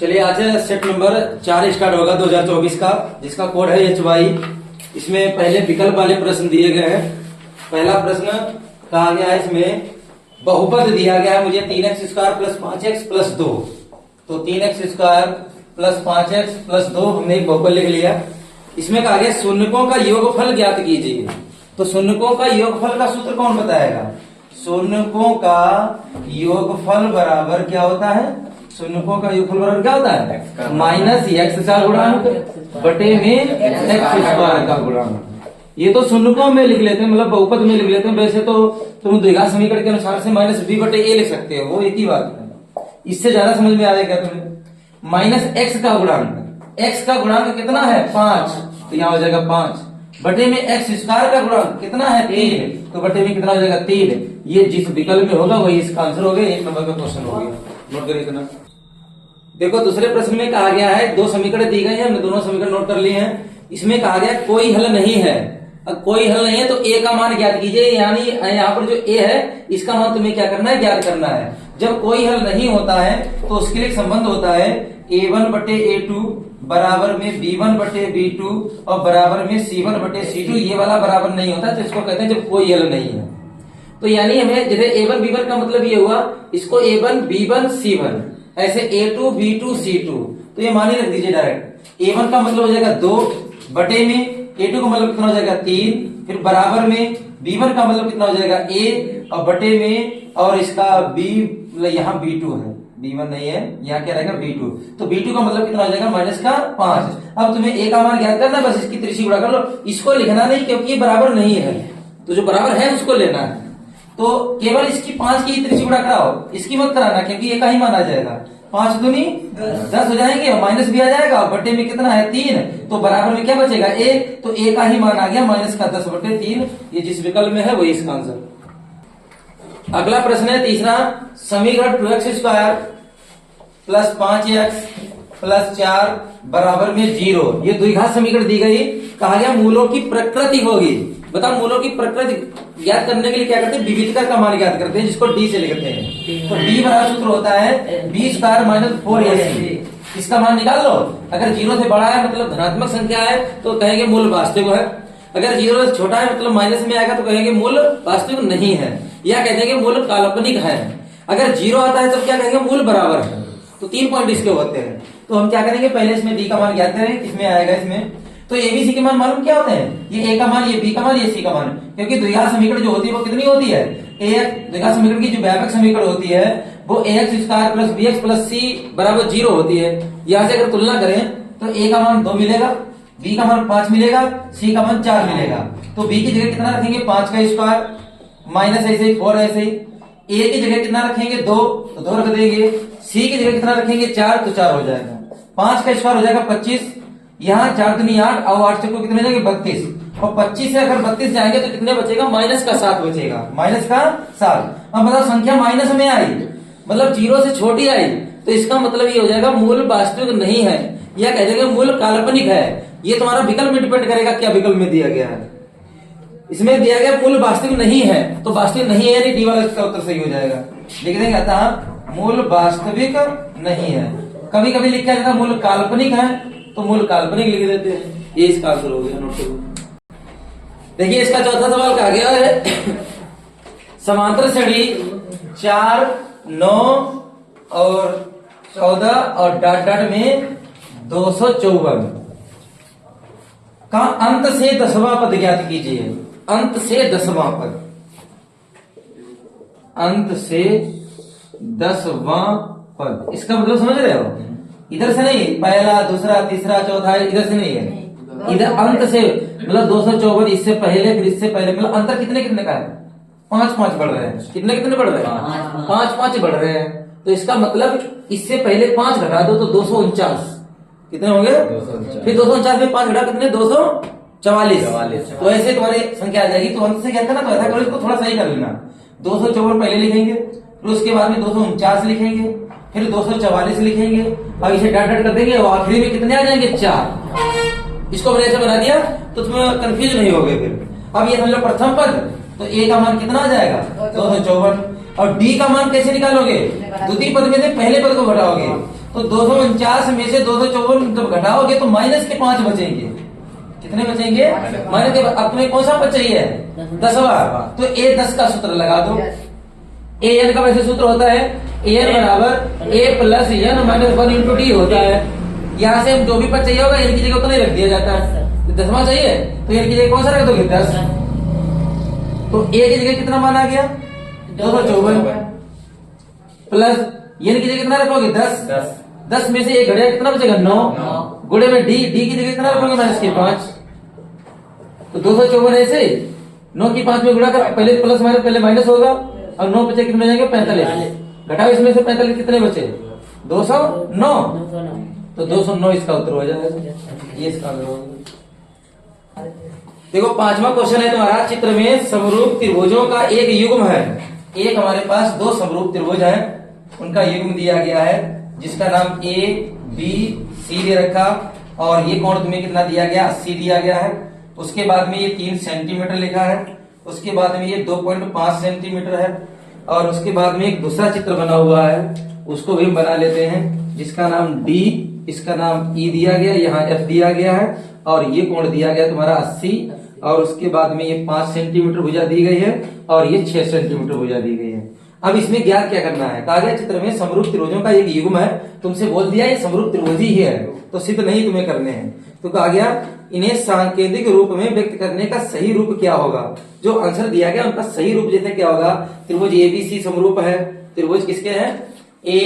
चलिए आज set number 4 start होगा 2024 का, जिसका कोड है HY। इसमें पहले विकल्प वाले प्रश्न दिए गए हैं। पहला प्रश्न कहा गया है, इसमें बहुपद दिया गया है मुझे 3x² प्लस 5x प्लस 2। तो 3x² प्लस 5x प्लस 2 हमने एक बहुपद लिख लिया। इसमें कहा गया शून्यकों का योगफल ज्ञात कीजिए। तो शून्यकों का योगफल का सूत्र कौन बताएगा? शून्यकों का योगफल बराबर क्या होता है? शून्यकों का योगफल बराबर क्या होता है? माइनस x का गुणांक बटे में x² का गुणांक। ये तो शून्यकों में लिख लेते हैं, मतलब बहुपद में लिख लेते हैं। वैसे तो तुम द्विघात समीकरण के अनुसार से -b बटे a लिख सकते हो, वो एक ही बात है। इससे ज्यादा समझ में आ जाएगा तुम्हें। माइनस x का गुणांक, x का गुणांक कितना है? 5, तो यहाँ हो जाएगा 5 बटे में x² का गुणांक कितना है? 3, तो बटे में कितना हो जाएगा? 3। ये जिस विकल्प में होगा वही इसका आंसर हो गया। 1 नंबर का क्वेश्चन हो गया। नोट करिए इतना। देखो दूसरे प्रश्न में कहा गया है, 2 समीकरण दी गई है, हमने दोनों समीकरण नोट कर लिए हैं। इसमें कहा गया कोई हल नहीं है। अब कोई हल नहीं है तो a का मान ज्ञात कीजिए। यानी यहाँ पर जो a है इसका मान तुम्हें क्या करना है? ज्ञात करना है। जब कोई हल नहीं होता है तो उसके लिए एक संबंध होता है a1 बटे a2 बराबर में b1 बटे b2 और बराबर में c1 बटे c2। ये वाला बराबर नहीं होता, तो इसको कहते हैं जब कोई हल नहीं है। तो यानी हमें जैसे a1 b1 का मतलब ये हुआ, इसको a1 b1 c1, ऐसे a2 b2 c2। तो ये मान ही रख दीजिए डायरेक्ट। a1 का मतलब हो जाएगा 2 बटे में a2 का मतलब कितना हो जाएगा? 3, फिर बराबर में b1 का मतलब कितना हो जाएगा? a और बटे में, और इसका b यहाँ b2 है, b1 नहीं है, यहाँ क्या रहेगा? b2। तो b2 का मतलब कितना हो जाएगा? -5। अब तुम्हें a का मान ज्ञात करना है, बस इसकी त्रिशी गुणा कर लो। इसको लिखना नहीं क्योंकि ये बराबर नहीं है, तो जो बराबर है उसको लेना है। तो केवल इसकी 5 की त्रिशी गुणा कराओ, इसकी मत कराना क्योंकि ये का ही मान आ जाएगा। 5 दूनी 10 हो जाएंगे और माइनस भी आ जाएगा। बटे में कितना है? 3, तो बराबर में क्या बचेगा? a। तो a का ही मान आ गया -10 बटे 3। ये जिस विकल्प में है वही इसका आंसर। अगला प्रश्न है तीसरा, समीकरण 2x² प्लस 5x प्लस 4 बराबर में 0। ये द्विघात समीकरण दी गई। कहा गया मूलों की प्रकृति होगी। बताओ मूलों की प्रकृति ज्ञात करने के लिए क्या करते हैं? विविधता का मान ज्ञात करते हैं, जिसको d से लिखते हैं। तो d बराबर सूत्र होता है b² - 4ac। इसका मान निकाल लो। अगर 0 से बड़ा है मतलब धनात्मक संख्या है तो कहेंगे मूल वास्तविक है। अगर 0 से छोटा है मतलब माइनस में आएगा तो कहेंगे मूल वास्तविक नहीं है, या कह देंगे मूल काल्पनिक है। अगर 0 आता है तब क्या कहेंगे? मूल बराबर है। तो 3 पॉइंट इसके होते हैं। तो हम क्या करेंगे? पहले इसमें d का मान ज्ञात करें, किसमें आएगा इसमें। तो एबीसी के मान मालूम क्या होते हैं? ये a का मान, ये b का मान, ये c का मान। क्योंकि द्विघात समीकरण जो होती है वो कितनी होती है? द्विघात समीकरण की जो व्यापक समीकरण होती है वो ax² plus bx plus c बराबर 0 होती है। यहाँ से अगर तुलना करें तो a का मान 2 मिलेगा, b का मान 5 मिलेगा, c का मान 4 मिलेगा। तो b की जगह कितना रखेंगे? 5 का स्क्वायर माइनस ऐसे ही 4 ऐसे ही। a की जगह कितना रखेंगे? 2, तो 2 रख देंगे। c की जगह कितना रखेंगे? 4, तो 4 हो जाएगा। 5 का स्क्वायर हो जाएगा 25, यहाँ 4 दूनी 8 और 8 चक्को कितने जाएंगे? 32। और 25 से अगर 32 जाएंगे तो कितने बचेगा? -7 बचेगा, -7। अब बताओ संख्या माइनस में आई मतलब 0 से छोटी आई, तो इसका मतलब ये हो जाएगा मूल वास्तविक नहीं है, या कह देंगे मूल काल्पनिक है। ये तुम्हारा विकल्प में डिपेंड करेगा क्या विकल्प में दिया गया है। इसमें दिया गया मूल वास्तविक नहीं है, तो वास्तविक नहीं है यानी डी वाला इसका उत्तर सही हो जाएगा। लिख देंगे अतः मूल वास्तविक नहीं है। कभी कभी लिखा जाता है मूल काल्पनिक है, तो मूल काल्पनिक लिख देते हैं। ये इसका आंसर हो गया। नोट करो। देखिए इसका चौथा सवाल कहा गया है समांतर श्रेणी 4, 9 और 14 और डॉट डॉट में 254 का अंत से 10वां पद ज्ञात कीजिए। अंत से 10वां पद, अंत से 10वां पद, इसका मतलब समझ रहे हो? इधर से नहीं, पहला, दूसरा, तीसरा, चौथा, इधर से नहीं है। इधर अंत से मतलब 254, इससे पहले फिर इससे पहले, मतलब अंतर कितने कितने का है? 5-5 बढ़ रहे हैं। कितने कितने बढ़ रहे हैं? 5-5 बढ़ रहे हैं। तो इसका मतलब इससे पहले 5 घटा दो तो 249 कितने हो गए? 249। फिर 249 में 5 घटा कितने? 244। तो ऐसे तुम्हारी संख्या आ जाएगी। तो अंत से क्या करना? तो ऐसा करो, इसको थोड़ा सही कर लेना। 254 पहले लिखेंगे, फिर उसके बाद में 249 लिखेंगे, फिर 244 लिखेंगे, अब इसे डॉट डॉट कर देंगे और आखिरी में कितने आ जाएंगे? 4। इसको मैंने ऐसे बना दिया तो तुम्हें कंफ्यूज नहीं होगे। फिर अब ये समझ लो प्रथम पद, तो a का मान कितना आ जाएगा? 254। और d का मान कैसे निकालोगे? द्वितीय पद में से पहले पद को घटाओगे। तो 249 में से 254 जब घटाओगे तो माइनस के 5 बचेंगे। कितने बचेंगे? माइनस के। अब तुम्हें कौन सा पद चाहिए? 10वां। तो ए 10 का सूत्र लगा दो। ए एन का वैसे सूत्र होता है ए एन बराबर A plus N minus 1 into D होता है। यहाँ से हम जो भी पद चाहिए होगा एन की जगह उतना ही रख दिया जाता है। तो 10वां चाहिए तो एन की जगह कौन सा रख दोगे? 10। तो ए की जगह कितना मान आ गया? 254 प्लस एन की जगह कितना रखोगे? 10। 10 में से एक घड़िया कितना बचेगा? 9। गुणे में डी की जगह कितना रखोगे? माइनस के 5। तो 254 ऐसे 9 की 5 में गुणा कर, पहले प्लस माइनस पहले माइनस होगा और 9 बचे कितने जाएंगे? 45। घटाओ इसमें से 45 कितने बचे? 209। तो 209 इसका उत्तर हो जाएगा। ये इसका उत्तर होगा। देखो 5वां क्वेश्चन है तुम्हारा, चित्र में समरूप त्रिभुजों का एक युग्म है। एक हमारे पास 2 समरूप त्रिभुज है, उनका युग्म दिया गया है जिसका नाम ए बी सी दे रखा और ये कोण तुम्हें कितना दिया गया? 80 दिया गया है। उसके बाद में ये 3 सेंटीमीटर लिखा है। उसके बाद में ये 2.5 सेंटीमीटर है और उसके बाद में एक दूसरा चित्र बना हुआ है, उसको भी बना लेते हैं जिसका नाम डी, इसका नाम ई दिया गया, यहाँ एफ दिया गया है और ये कोण दिया गया तुम्हारा 80 और उसके बाद में ये 5 सेंटीमीटर भुजा दी गई है और ये 6 सेंटीमीटर भुजा दी गई है। अब इसमें ज्ञात क्या करना है? कहा गया चित्र में समरूप त्रिभुजों का एक युग्म है। तुमसे बोल दिया ये समरूप त्रिभुज ही है, तो सिद्ध नहीं तुम्हें करने हैं। तो कहा गया इन्हें सांकेतिक रूप में व्यक्त करने का सही रूप क्या होगा? जो आंसर दिया गया उनका सही रूप जैसे क्या होगा? त्रिभुज एबीसी समरूप है। त्रिभुज किसके हैं? ए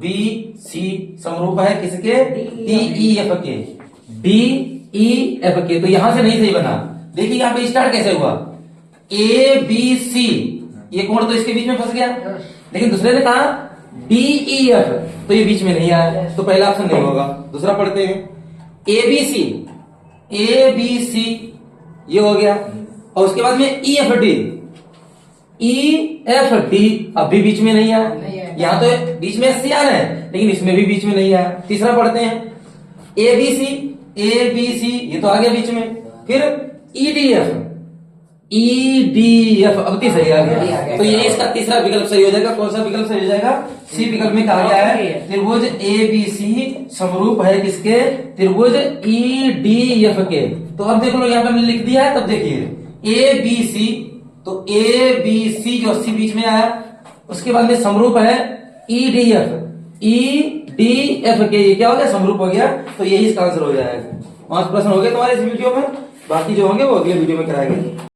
बी सी समरूप है किसके? डी ई एफ के। डी ई एफ के। तो यहां से नहीं सही बना। देखिए यहाँ पे स्टार्ट कैसे हुआ? ए बी सी, ये कोण तो इसके बीच में फंस गया, लेकिन दूसरे ने कहा डी ई एफ, तो ये बीच में नहीं आया, तो पहला ऑप्शन नहीं होगा। दूसरा पढ़ते हैं, A B C, A B C ये हो गया और उसके बाद में E F D, E F D अब भी बीच में नहीं आया। यहाँ तो बीच में सी आना है लेकिन इसमें भी बीच में नहीं आया। तीसरा पढ़ते हैं, A B C, A B C ये तो आ गया बीच में, फिर E D F, E D F अब तीसरा सही आ गया। तो ये इसका तीसरा विकल्प सही हो जाएगा। कौन सा विकल्प सही हो जाएगा? सी विकल्प में कहा गया है त्रिभुज ए बी सी समरूप है किसके? त्रिभुज ई डी एफ के। तो अब देख लो यहाँ पे मैंने लिख दिया है, तब देखिए ए बी सी, तो ए बी सी जो 80 बीच में आया, उसके बाद में समरूप है E D F, E D F के, ये क्या हो गया? समरूप हो गया। तो यही इसका आंसर हो जाएगा। 5 प्रश्न हो गए तुम्हारे इस वीडियो में, बाकी जो होंगे वो अगले वीडियो में कराएंगे।